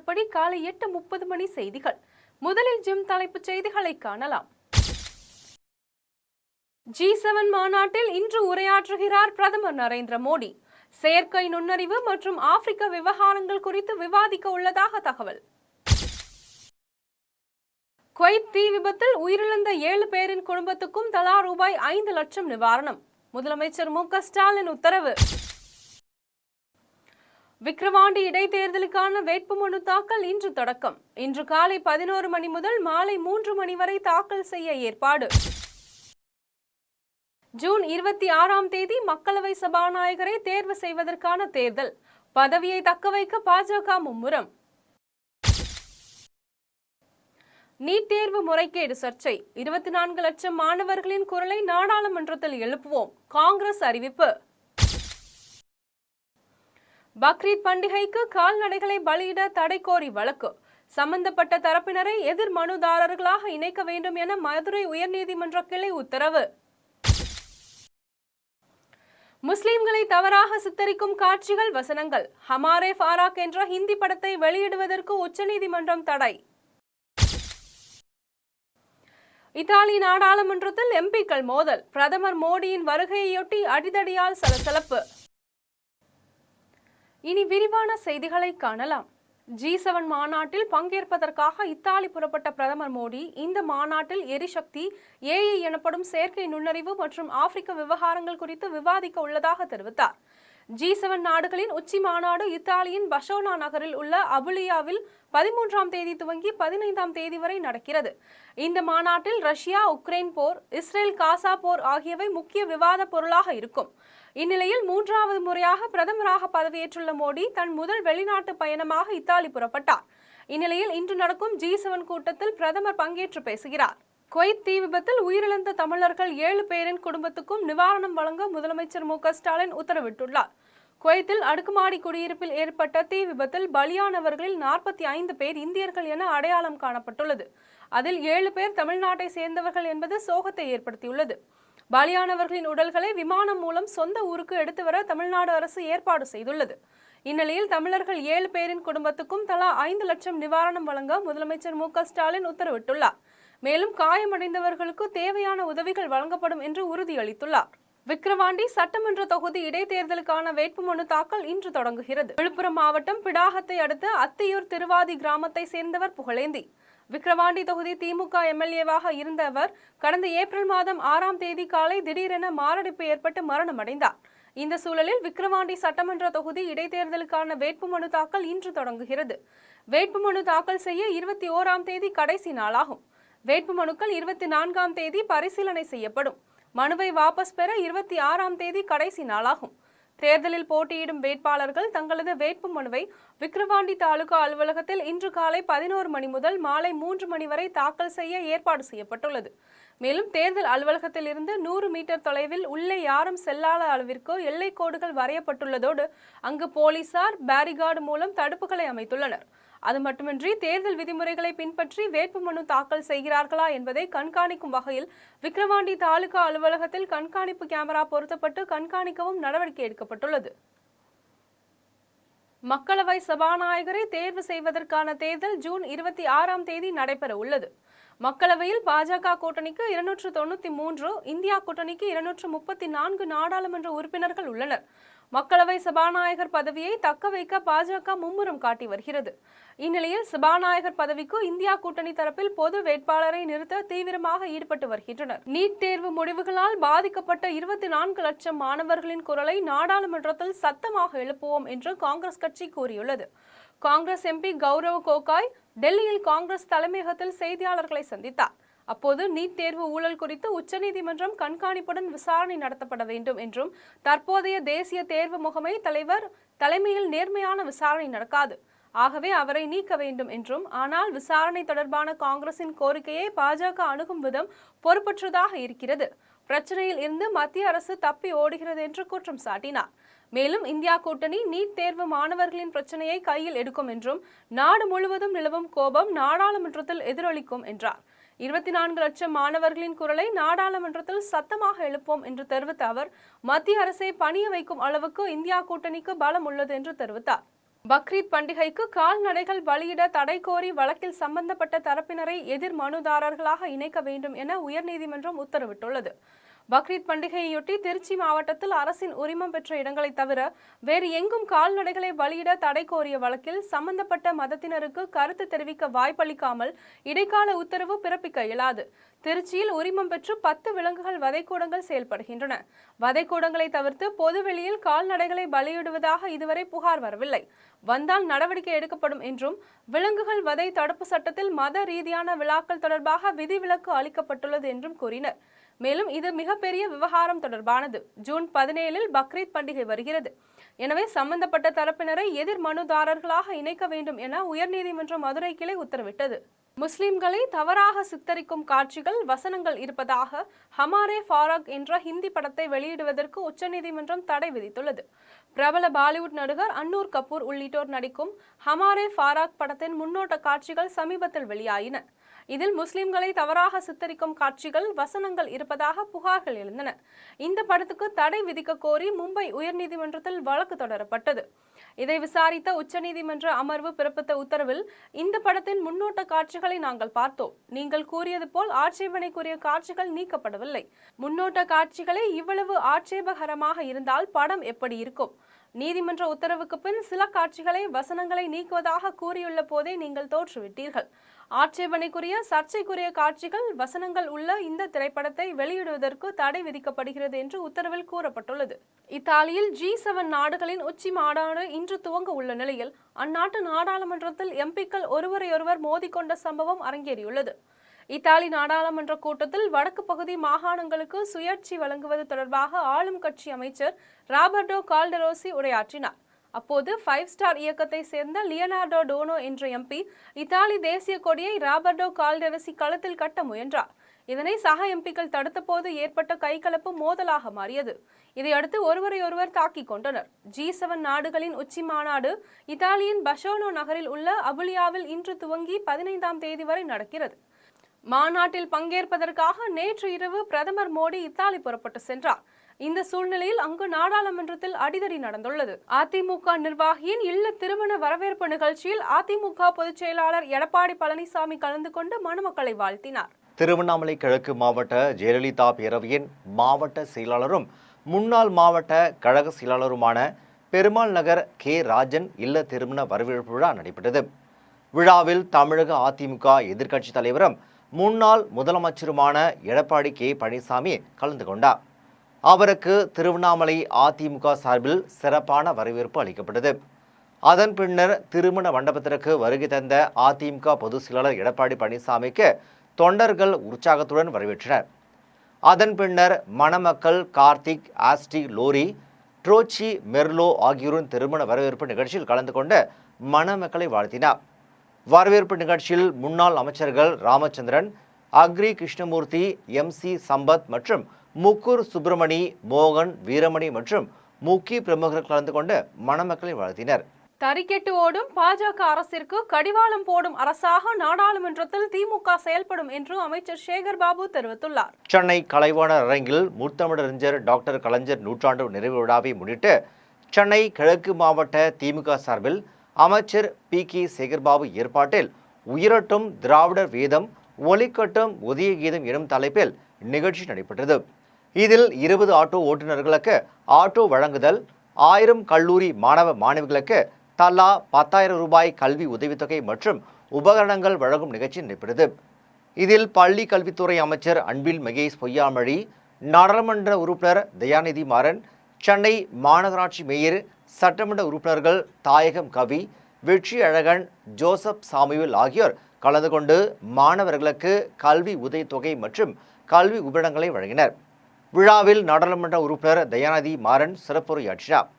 நிலவரப்படி காலை 8:30 மணி செய்திகள். முதலில் ஜிம் தலைப்புச் செய்திகளை காணலாம். G7 மாநாட்டில் இன்று உரையாற்றுகிறார் பிரதமர் நரேந்திர மோடி. செயற்கை நுண்ணறிவு மற்றும் ஆப்பிரிக்க விவகாரங்கள் குறித்து விவாதிக்க உள்ளதாக தகவல். குவைத் தீ விபத்தில் உயிரிழந்த 7 பேரின் குடும்பத்துக்கும் தலா ரூபாய் 5 லட்சம் நிவாரணம். முதலமைச்சர் மு.க. ஸ்டாலின் உத்தரவு. விக்கிரவாண்டி இடைத்தேர்தலுக்கான வேட்புமனு தாக்கல் இன்று தொடக்கம். இன்று காலை 11 மணி முதல் மாலை 3 மணி வரை தாக்கல் செய்ய ஏற்பாடு. ஜூன் 26ஆம் தேதி மக்களவை சபாநாயகரை தேர்வு செய்வதற்கான தேர்தல். பதவியை தக்கவைக்க பாஜக மும்முரம். நீட் தேர்வு முறைகேடு சர்ச்சை. 24 லட்சம் மாணவர்களின் குரலை நாடாளுமன்றத்தில் எழுப்புவோம். காங்கிரஸ் அறிவிப்பு. பக்ரீத் பண்டிகைக்கு கால்நடைகளை பலியிட தடை கோரி வழக்கு. சம்பந்தப்பட்ட தரப்பினரை எதிர் மனுதாரர்களாக இணைக்க வேண்டும் என மதுரை உயர்நீதிமன்ற கிளை உத்தரவு. முஸ்லிம்களை தவறாக சித்தரிக்கும் காட்சிகள், வசனங்கள். ஹமாரே ஃபாராக் என்ற ஹிந்தி படத்தை வெளியிடுவதற்கு உச்சநீதிமன்றம் தடை. இத்தாலி நாடாளுமன்றத்தில் எம்பிக்கள் மோதல். பிரதமர் மோடியின் வருகையொட்டி அடிதடியால் சலசலப்பு. இனி விரிவான செய்திகளை காணலாம். G7 மாநாட்டில் பங்கேற்பதற்காக இத்தாலி புறப்பட்ட பிரதமர் மோடி இந்த மாநாட்டில் எரிசக்தி, AI எனப்படும் செயற்கை நுண்ணறிவு மற்றும் ஆப்பிரிக்க விவகாரங்கள் குறித்து விவாதிக்க உள்ளதாக தெரிவித்தார். G7 நாடுகளின் உச்சி மாநாடு இத்தாலியின் பஷோனா நகரில் உள்ள அபுலியாவில் 13ஆம் தேதி துவங்கி 15ஆம் தேதி வரை நடக்கிறது. இந்த மாநாட்டில் ரஷ்யா உக்ரைன் போர், இஸ்ரேல் காசா போர் ஆகியவை முக்கிய விவாத பொருளாக இருக்கும். இந்நிலையில் 3வது முறையாக பிரதமராக பதவியேற்றுள்ள மோடி தன் முதல் வெளிநாட்டு பயணமாக இத்தாலி புறப்பட்டார். இந்நிலையில் இன்று நடக்கும் G7 கூட்டத்தில் பிரதமர் பங்கேற்று பேசுகிறார். குவைத் தீ விபத்தில் உயிரிழந்த தமிழர்கள் 7 பேரின் குடும்பத்துக்கும் நிவாரணம் வழங்க முதலமைச்சர் மு.க. ஸ்டாலின் உத்தரவிட்டுள்ளார். குவைத்தில் அடுக்குமாடி குடியிருப்பில் ஏற்பட்ட தீ விபத்தில் பலியானவர்களில் 45 பேர் இந்தியர்கள் என அடையாளம் காணப்பட்டுள்ளது. அதில் 7 பேர் தமிழ்நாட்டை சேர்ந்தவர்கள் என்பது சோகத்தை ஏற்படுத்தியுள்ளது. பலியானவர்களின் உடல்களை விமானம் மூலம் சொந்த ஊருக்கு எடுத்து வர தமிழ்நாடு அரசு ஏற்பாடு செய்துள்ளது. இந்நிலையில் தமிழர்கள் 7 பேரின் குடும்பத்துக்கும் தலா 5 லட்சம் நிவாரணம் வழங்க முதலமைச்சர் மு.க. ஸ்டாலின் உத்தரவிட்டுள்ளார். மேலும் காயமடைந்தவர்களுக்கு தேவையான உதவிகள் வழங்கப்படும் என்று உறுதியளித்துள்ளார். விக்கிரவாண்டி சட்டமன்ற தொகுதி இடைத்தேர்தலுக்கான வேட்புமனு தாக்கல் இன்று தொடங்குகிறது. விழுப்புரம் மாவட்டம் பிடாகத்தை அடுத்த அத்தியூர் திருவாதி கிராமத்தை சேர்ந்தவர் புகழேந்தி. விக்கிரவாண்டி தொகுதி திமுக MLA-வாக இருந்த அவர் கடந்த ஏப்ரல் மாதம் 6ஆம் தேதி காலை திடீரென மாரடைப்பு ஏற்பட்டு மரணமடைந்தார். இந்த சூழலில் விக்கிரவாண்டி சட்டமன்ற தொகுதி இடைத்தேர்தலுக்கான வேட்புமனு தாக்கல் இன்று தொடங்குகிறது. வேட்புமனு தாக்கல் செய்ய 21ஆம் தேதி கடைசி நாளாகும். வேட்புமனுக்கள் 24ஆம் தேதி பரிசீலனை செய்யப்படும். மனுவை வாபஸ் பெற 26ஆம் தேதி கடைசி நாளாகும். தேர்தலில் போட்டியிடும் வேட்பாளர்கள் தங்களது வேட்புமனுவை விக்கிரவாண்டி தாலுகா அலுவலகத்தில் இன்று காலை 11 மணி முதல் மாலை 3 மணி வரை தாக்கல் செய்ய ஏற்பாடு செய்யப்பட்டுள்ளது. மேலும் தேர்தல் அலுவலகத்தில் இருந்து 100 மீட்டர் தொலைவில் உள்ளே யாரும் செல்லாத அளவிற்கு எல்லை கோடுகள் வரையப்பட்டுள்ளதோடு அங்கு போலீசார் பேரிகார்டு மூலம் தடுப்புகளை அமைத்துள்ளனர். அது மட்டுமின்றி தேர்தல் விதிமுறைகளை பின்பற்றி வேட்புமனு தாக்கல் செய்கிறார்களா என்பதை கண்காணிக்கும் வகையில் விக்கிரவாண்டி தாலுகா அலுவலகத்தில் கண்காணிப்பு கேமரா பொருத்தப்பட்டு கண்காணிக்கவும் நடவடிக்கை எடுக்கப்பட்டுள்ளது. மக்களவை சபாநாயகரை தேர்வு செய்வதற்கான தேர்தல் ஜூன் 26ஆம் தேதி நடைபெற உள்ளது. மக்களவையில் பாஜக கூட்டணிக்கு 293, இந்தியா கூட்டணிக்கு 234 நாடாளுமன்ற உறுப்பினர்கள் உள்ளனர். மக்களவை சபாநாயகர் பதவியை தக்க வைக்க பாஜக மும்முரம் காட்டி வருகிறது. இந்நிலையில் சபாநாயகர் பதவிக்கு இந்தியா கூட்டணி தரப்பில் பொது வேட்பாளரை நிறுத்த தீவிரமாக ஈடுபட்டு வருகின்றனர். நீட் தேர்வு முடிவுகளால் பாதிக்கப்பட்ட 24 லட்சம் மாணவர்களின் குரலை நாடாளுமன்றத்தில் சத்தமாக எழுப்புவோம் என்று காங்கிரஸ் கட்சி கூறியுள்ளது. காங்கிரஸ் MP கௌரவ் கோகாய் டெல்லியில் காங்கிரஸ் தலைமையகத்தில் செய்தியாளர்களை சந்தித்தார். அப்போது நீட் தேர்வு ஊழல் குறித்து உச்சநீதிமன்றம் கண்காணிப்புடன் விசாரணை நடத்தப்பட வேண்டும் என்றும், தற்போதைய தேசிய தேர்வு முகமை தலைவர் தலைமையில் நேர்மையான விசாரணை நடக்காது, ஆகவே அவரை நீக்க வேண்டும் என்றும், ஆனால் விசாரணை தொடர்பான காங்கிரசின் கோரிக்கையை பாஜக அணுகும் விதம் பொறுப்பற்றதாக இருக்கிறது, பிரச்சனையில் இருந்து மத்திய அரசு தப்பி ஓடுகிறது என்று குற்றம் சாட்டினார். மேலும் இந்தியா கூட்டணி நீட் தேர்வு மாணவர்களின் பிரச்சனையை கையில் எடுக்கும் என்றும், நாடு முழுவதும் நிலவும் கோபம் நாடாளுமன்றத்தில் எதிரொலிக்கும் என்றார். 24 லட்சம் மாணவர்களின் குரலை நாடாளுமன்றத்தில் சத்தமாக எழுப்போம் என்று தெரிவித்த அவர், மத்திய அரசை பணிய வைக்கும் அளவுக்கு இந்தியா கூட்டணிக்கு பலம் உள்ளது என்று தெரிவித்தார். பக்ரீத் பண்டிகைக்கு கால்நடைகள் பலியிட தடை கோரி வழக்கில் சம்பந்தப்பட்ட தரப்பினரை எதிர் மனுதாரர்களாக இணைக்க வேண்டும் என உயர்நீதிமன்றம் உத்தரவிட்டுள்ளது. பக்ரீத் பண்டிகையொட்டி திருச்சி மாவட்டத்தில் அரசின் உரிமம் பெற்ற இடங்களை தவிர வேறு எங்கும் கால்நடைகளை பலியிட தடை கோரிய வழக்கில் சம்பந்தப்பட்ட மதத்தினருக்கு கருத்து தெரிவிக்க வாய்ப்பளிக்காமல் இடைக்கால உத்தரவு பிறப்பிக்க இயலாது. திருச்சியில் உரிமம் பெற்று 10 விலங்குகள் வதைக்கூடங்கள் செயல்படுகின்றன. வதைக்கூடங்களை தவிர்த்து பொதுவெளியில் கால்நடைகளை பலியிடுவதாக இதுவரை புகார் வரவில்லை. வந்தால் நடவடிக்கை எடுக்கப்படும் என்றும் விலங்குகள் வதை தடுப்பு சட்டத்தில் மத ரீதியான விழாக்கள் தொடர்பாக விதிவிலக்கு அளிக்கப்பட்டுள்ளது என்றும் கூறினர். மேலும் இது மிகப்பெரிய விவகாரம் தொடர்பானது. ஜூன் 17 பக்ரீத் பண்டிகை வருகிறது. எனவே சம்பந்தப்பட்ட தரப்பினரை எதிர் மனுதாரர்களாக இணைக்க வேண்டும் என உயர்நீதிமன்ற மதுரை கிளை உத்தரவிட்டது. முஸ்லிம்களை தவறாக சித்தரிக்கும் காட்சிகள், வசனங்கள் இருப்பதாக ஹமாரே ஃபாரக் என்ற ஹிந்தி படத்தை வெளியிடுவதற்கு உச்சநீதிமன்றம் தடை விதித்துள்ளது. பிரபல பாலிவுட் நடிகர் அன்னூர் கபூர் உள்ளிட்டோர் நடிக்கும் ஹமாரே ஃபாரக் படத்தின் முன்னோட்ட காட்சிகள் சமீபத்தில் வெளியாயின. இதில் முஸ்லிம்களை தவறாக சித்தரிக்கும் காட்சிகள், வசனங்கள் இருப்பதாக புகார்கள் எழுந்தன. இந்த படத்துக்கு தடை விதிக்க கோரி மும்பை உயர்நீதிமன்றத்தில் வழக்கு தொடரப்பட்டது. இதை விசாரித்த உச்சநீதிமன்ற அமர்வு பிறப்பித்த உத்தரவில், இந்த படத்தின் முன்னோட்ட காட்சிகளை நாங்கள் பார்த்தோம். நீங்கள் கூறியது போல் ஆட்சேபனைக்குரிய காட்சிகள் நீக்கப்படவில்லை. முன்னோட்ட காட்சிகளே இவ்வளவு ஆட்சேபகரமாக இருந்தால் படம் எப்படி இருக்கும்? நீதிமன்ற உத்தரவுக்கு பின் சில காட்சிகளை, வசனங்களை நீக்குவதாக கூறியுள்ள போதே நீங்கள் தோற்றுவிட்டீர்கள். ஆட்சேபனைக்குரிய, சர்ச்சைக்குரிய காட்சிகள், வசனங்கள் உள்ள இந்த திரைப்படத்தை வெளியிடுவதற்கு தடை விதிக்கப்படுகிறது என்று உத்தரவில் கூறப்பட்டுள்ளது. இத்தாலியில் G7 நாடுகளின் உச்சி மாநாடு இன்று துவங்க உள்ள நிலையில் அந்நாட்டு நாடாளுமன்றத்தில் எம்பிக்கள் ஒருவரையொருவர் மோதிக்கொண்ட சம்பவம் அரங்கேறியுள்ளது. இத்தாலி நாடாளுமன்ற கூட்டத்தில் வடக்கு பகுதி மாகாணங்களுக்கு சுயாட்சி வழங்குவது தொடர்பாக ஆளும் கட்சி அமைச்சர் ராபர்டோ கால்டெரோசி உரையாற்றினார். அப்போது 5 ஸ்டார் இயக்கத்தை சேர்ந்த லியனார்டோ டோனோ என்ற எம்பி இத்தாலி தேசிய கொடியை ராபர்டோ கால்டெரோசி கழுத்தில் கட்ட முயன்றார். இதனை சக எம்பிக்கள் தடுத்த போது ஏற்பட்ட கைகலப்பு மோதலாக மாறியது. இதையடுத்து ஒருவரையொருவர் தாக்கிக் கொண்டனர். G7 நாடுகளின் உச்சி மாநாடு இத்தாலியின் பஷோனோ நகரில் உள்ள அபுலியாவில் இன்று துவங்கி 15ஆம் தேதி வரை நடக்கிறது. மாநாட்டில் பங்கேற்பதற்காக நேற்று இரவு பிரதமர் மோடி இத்தாலி புறப்பட்டு சென்றார். இந்த சூழ்நிலையில் அங்கு நாடாளுமன்றத்தில் அடிதடி நடந்துள்ளது. அதிமுக நிர்வாகியின் இல்ல திருமண வரவேற்பு நிகழ்ச்சியில் அதிமுக பொதுச் செயலாளர் எடப்பாடி பழனிசாமி கலந்து கொண்டு மணமக்களை வாழ்த்தினார். திருவண்ணாமலை கிழக்கு மாவட்ட ஜெயலலிதா பேரவையின் மாவட்ட செயலாளரும் முன்னாள் மாவட்ட கழக செயலாளருமான பெருமாள் நகர் கே ராஜன் இல்ல திருமண வரவேற்பு விழா நடைபெற்றது. விழாவில் தமிழக அதிமுக எதிர்க்கட்சித் தலைவரும் முன்னாள் முதலமைச்சருமான எடப்பாடி கே பழனிசாமி கலந்து கொண்டார். அவருக்கு திருவண்ணாமலை அதிமுக சார்பில் சிறப்பான வரவேற்பு அளிக்கப்பட்டது. அதன் பின்னர் திருமண மண்டபத்திற்கு வருகை தந்த அதிமுக பொதுச் செயலாளர் எடப்பாடி பழனிசாமிக்கு தொண்டர்கள் உற்சாகத்துடன் வரவேற்றனர். அதன் பின்னர் மணமக்கள் கார்த்திக், ஆஸ்டி, லோரி, ட்ரோச்சி, மெர்லோ ஆகியோரின் திருமண வரவேற்பு நிகழ்ச்சியில் கலந்து கொண்டு மணமக்களை வாழ்த்தினார். வரவேற்பு நிகழ்ச்சியில் முன்னாள் அமைச்சர்கள் ராமச்சந்திரன், அக்ரி கிருஷ்ணமூர்த்தி, MC சம்பத் மற்றும் முக்கூர் சுப்பிரமணி, மோகன், வீரமணி மற்றும் முக்கிய பிரமுகர்கள் கலந்து கொண்டு மணமக்களை வாழ்த்தினர். தறிக்கெட்டு ஓடும் பாஜக அரசிற்கு கடிவாளம் போடும் அரசாக நாடாளுமன்றத்தில் திமுக செயல்படும் என்று அமைச்சர் சேகர் பாபு தெரிவித்துள்ளார். சென்னை கலைவாணர் அரங்கில் முத்தமிழறிஞர் டாக்டர் கலைஞர் நூற்றாண்டு நிறைவு விழாவை முன்னிட்டு சென்னை கிழக்கு மாவட்ட திமுக சார்பில் அமைச்சர் P.K. சேகர்பாபு ஏற்பாட்டில் உயிரட்டும் திராவிடர் வேதம், ஒலிக்கட்டும் உதய கீதம் எனும் தலைப்பில் நிகழ்ச்சி நடைபெற்றது. இதில் 20 ஆட்டோ ஓட்டுநர்களுக்கு ஆட்டோ வழங்குதல், 1000 கல்லூரி மாணவ மாணவிகளுக்கு தலா 10,000 ரூபாய் கல்வி உதவித்தொகை மற்றும் உபகரணங்கள் வழங்கும் நிகழ்ச்சி நடைபெற்றது. இதில் பள்ளி கல்வித்துறை அமைச்சர் அன்பில் மகேஷ் பொய்யாமொழி, நாடாளுமன்ற உறுப்பினர் தயாநிதி மாறன், சென்னை மாநகராட்சி மேயர், சட்டமன்ற உறுப்பினர்கள் தாயகம் கவி, வெற்றி அழகன், ஜோசப் சாமுவேல் ஆகியோர் கலந்து கொண்டு மாணவர்களுக்கு கல்வி உதவித்தொகை மற்றும் கல்வி உபகரணங்களை வழங்கினர். விழாவில் நாடாளுமன்ற உறுப்பினர் தயாநிதி மாறன் சிறப்புரையாற்றினார்.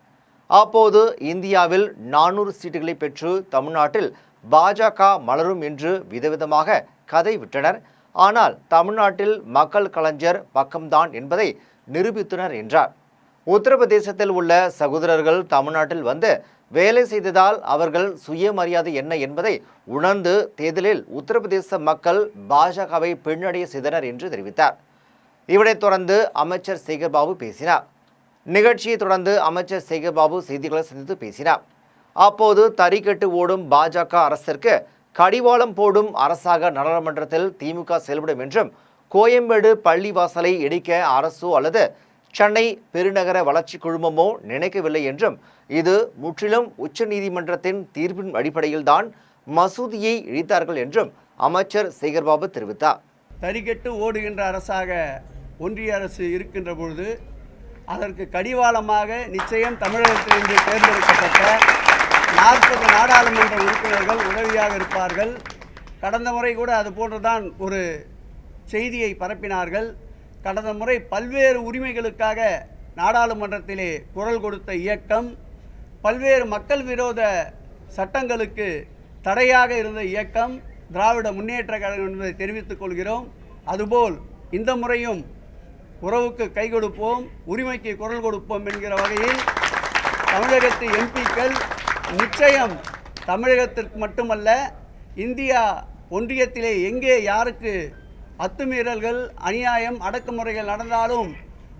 அப்போது இந்தியாவில் 400 சீட்டுகளை பெற்று தமிழ்நாட்டில் பாஜக மலரும் என்று விதவிதமாக கதை விட்டனர். ஆனால் தமிழ்நாட்டில் மக்கள் கலைஞர் பக்கம்தான் என்பதை நிரூபித்தனர் என்றார். உத்தரப்பிரதேசத்தில் உள்ள சகோதரர்கள் தமிழ்நாட்டில் வந்து வேலை செய்ததால் அவர்கள் சுயமரியாதை என்ன என்பதை உணர்ந்து தேர்தலில் உத்தரப்பிரதேச மக்கள் பாஜகவை பின்னடைய செய்தனர் என்று தெரிவித்தார். இவனைத் தொடர்ந்து அமைச்சர் சேகர்பாபு பேசினார். நிகழ்ச்சியை தொடர்ந்து அமைச்சர் சேகர்பாபு செய்திகளை சந்தித்து பேசினார். அப்போது தறிக்கட்டு ஓடும் பாஜக அரசிற்கு கடிவாளம் போடும் அரசாக நாடாளுமன்றத்தில் திமுக செயல்படும் என்றும், கோயம்பேடு பள்ளிவாசலை இடிக்க அரசோ அல்லது சென்னை பெருநகர வளர்ச்சி குழுமமோ நினைக்கவில்லை என்றும், இது முற்றிலும் உச்சநீதிமன்றத்தின் தீர்ப்பின் அடிப்படையில்தான் மசூதியை இடித்தார்கள் என்றும் அமைச்சர் சேகர்பாபு தெரிவித்தார். தறிக்கட்டு ஓடுகின்ற அரசாக ஒன்றிய அரசு இருக்கின்ற பொழுது அதற்கு கடிவாளமாக நிச்சயம் தமிழகத்திலிருந்து தேர்ந்தெடுக்கப்பட்ட 40 நாடாளுமன்ற உறுப்பினர்கள் உதவியாக இருப்பார்கள். கடந்த முறை கூட அது போன்றுதான் ஒரு செய்தியை பரப்பினார்கள். கடந்த முறை பல்வேறு உரிமைகளுக்காக நாடாளுமன்றத்திலே குரல் கொடுத்த இயக்கம், பல்வேறு மக்கள் விரோத சட்டங்களுக்கு தடையாக இருந்த இயக்கம் திராவிட முன்னேற்ற கழகம் என்பதை தெரிவித்துக் கொள்கிறோம். அதுபோல் இந்த முறையும் உறவுக்கு கை கொடுப்போம், உரிமைக்கு குரல் கொடுப்போம் என்கிற வகையில் தமிழகத்து எம்பிக்கள் நிச்சயம் தமிழகத்திற்கு மட்டுமல்ல, இந்தியா ஒன்றியத்திலே எங்கே யாருக்கு அத்துமீறல்கள், அநியாயம், அடக்குமுறைகள் நடந்தாலும்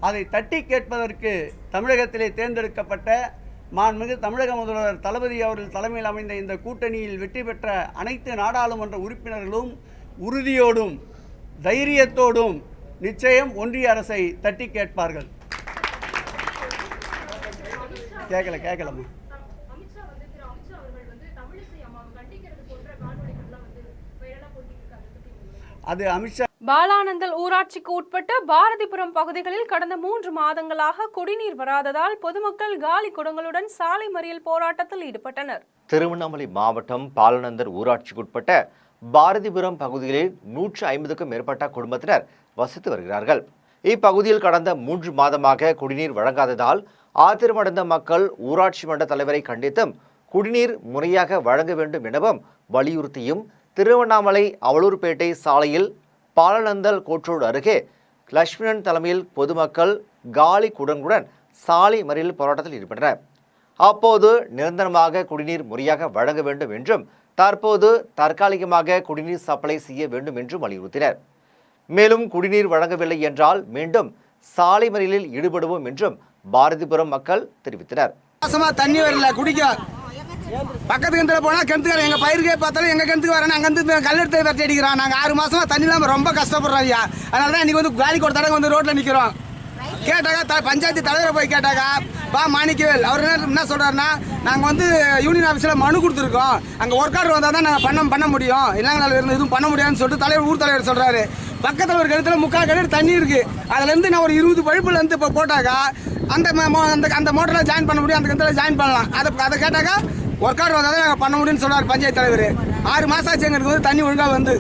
அதை தட்டி கேட்பதற்கு தமிழகத்திலே தேர்ந்தெடுக்கப்பட்ட மாண்புமிகு தமிழக முதல்வர் தளபதி அவர்கள் தலைமையில் அமைந்த இந்த கூட்டணியில் வெற்றி பெற்ற அனைத்து நாடாளுமன்ற உறுப்பினர்களும் உறுதியோடும் தைரியத்தோடும் நிச்சயம் ஒன்றிய அரசை தட்டி கேட்பார்கள். கேட்கலம்மா. அது அமித்ஷா. பாலானந்தல் ஊராட்சிக்கு உட்பட்ட பாரதிபுரம் பகுதிகளில் கடந்த 3 மாதங்களாக குடிநீர் வராததால் பொதுமக்கள் காலி குடங்களுடன் சாலை மறியல் போராட்டத்தில் ஈடுபட்டனர். திருவண்ணாமலை மாவட்டம் பாலானந்தர் ஊராட்சிக்குட்பட்ட பாரதிபுரம் பகுதிகளில் 150க்கும் மேற்பட்ட குடும்பத்தினர் வசித்து வருகிறார்கள். இப்பகுதியில் கடந்த 3 மாதமாக குடிநீர் வழங்காததால் ஆத்திரமடைந்த மக்கள் ஊராட்சி மன்ற தலைவரை கண்டித்தும் குடிநீர் முறையாக வழங்க வேண்டும் எனவும் வலியுறுத்தியும் திருவண்ணாமலை அவலூர்பேட்டை சாலையில் பாலானந்தல் கோற்றோடு அருகே லட்சுமணன் தலைமையில் பொதுமக்கள் காலி குடங்களுடன் சாலை மறியல் போராட்டத்தில் ஈடுபட்டனர். அப்போது நிரந்தரமாக குடிநீர் முறையாக வழங்க வேண்டும் என்றும், தற்போது தற்காலிகமாக குடிநீர் சப்ளை செய்ய வேண்டும் என்றும் வலியுறுத்தினர். மேலும் குடிநீர் வழங்கவில்லை என்றால் மீண்டும் சாலை மறியலில் ஈடுபடுவோம் என்றும் பாரதிபுரம் மக்கள் தெரிவித்தனர். தண்ணி வரல குடிக்க, பக்கத்து கிணத்துல போனா கிணத்துக்கார எங்க பயிருக்கே பார்த்தாலும் எங்க கிணத்துக்கு வரேன், அங்க இருந்து கல்லெடுத்து வெட்டி அடிக்கிறான். நாங்க 6 மாசமா தண்ணி இல்லாம ரொம்ப கஷ்டப்படுறோம் ஐயா. அதனாலதான் இன்னைக்கு வந்து காலி கொடுத்தாங்க வந்து ரோட்ல நிக்கிறோம். கேட்டாக்கா பஞ்சாயத்து தலைவரை போய் கேட்டாக்கா பா மாணிக்கவேல் அவர் என்ன சொல்றாருன்னா, நாங்க வந்து யூனியன் ஆபீஸ்ல மனு கொடுத்துருக்கோம், அங்க ஒர்க் ஆர்டர் வந்தா தான் நாங்க பண்ண முடியும், இல்லைங்களால எதுவும் பண்ண முடியாதுன்னு சொல்லிட்டு தலைவர் ஊர் தலைவர் சொல்றாரு. பக்கத்தில் ஒரு கிணத்துல 3/4 கிணறு தண்ணி இருக்கு. அதுல இருந்து நான் ஒரு 20 பழுப்புல இருந்து இப்போ போட்டாக்கா அந்த மோட்டர்ல ஜாயின் பண்ண முடியும், அந்த கிணத்துல ஜாயின் பண்ணலாம். அதை கேட்டாக்கா ஒர்க் ஆர்டர் வந்தா தான் நாங்கள் பண்ண முடியும்னு சொல்றாரு பஞ்சாயத்து தலைவர். 6 மாசம் ஆச்சு எங்களுக்கு வந்து தண்ணி ஒழுங்கா வந்து.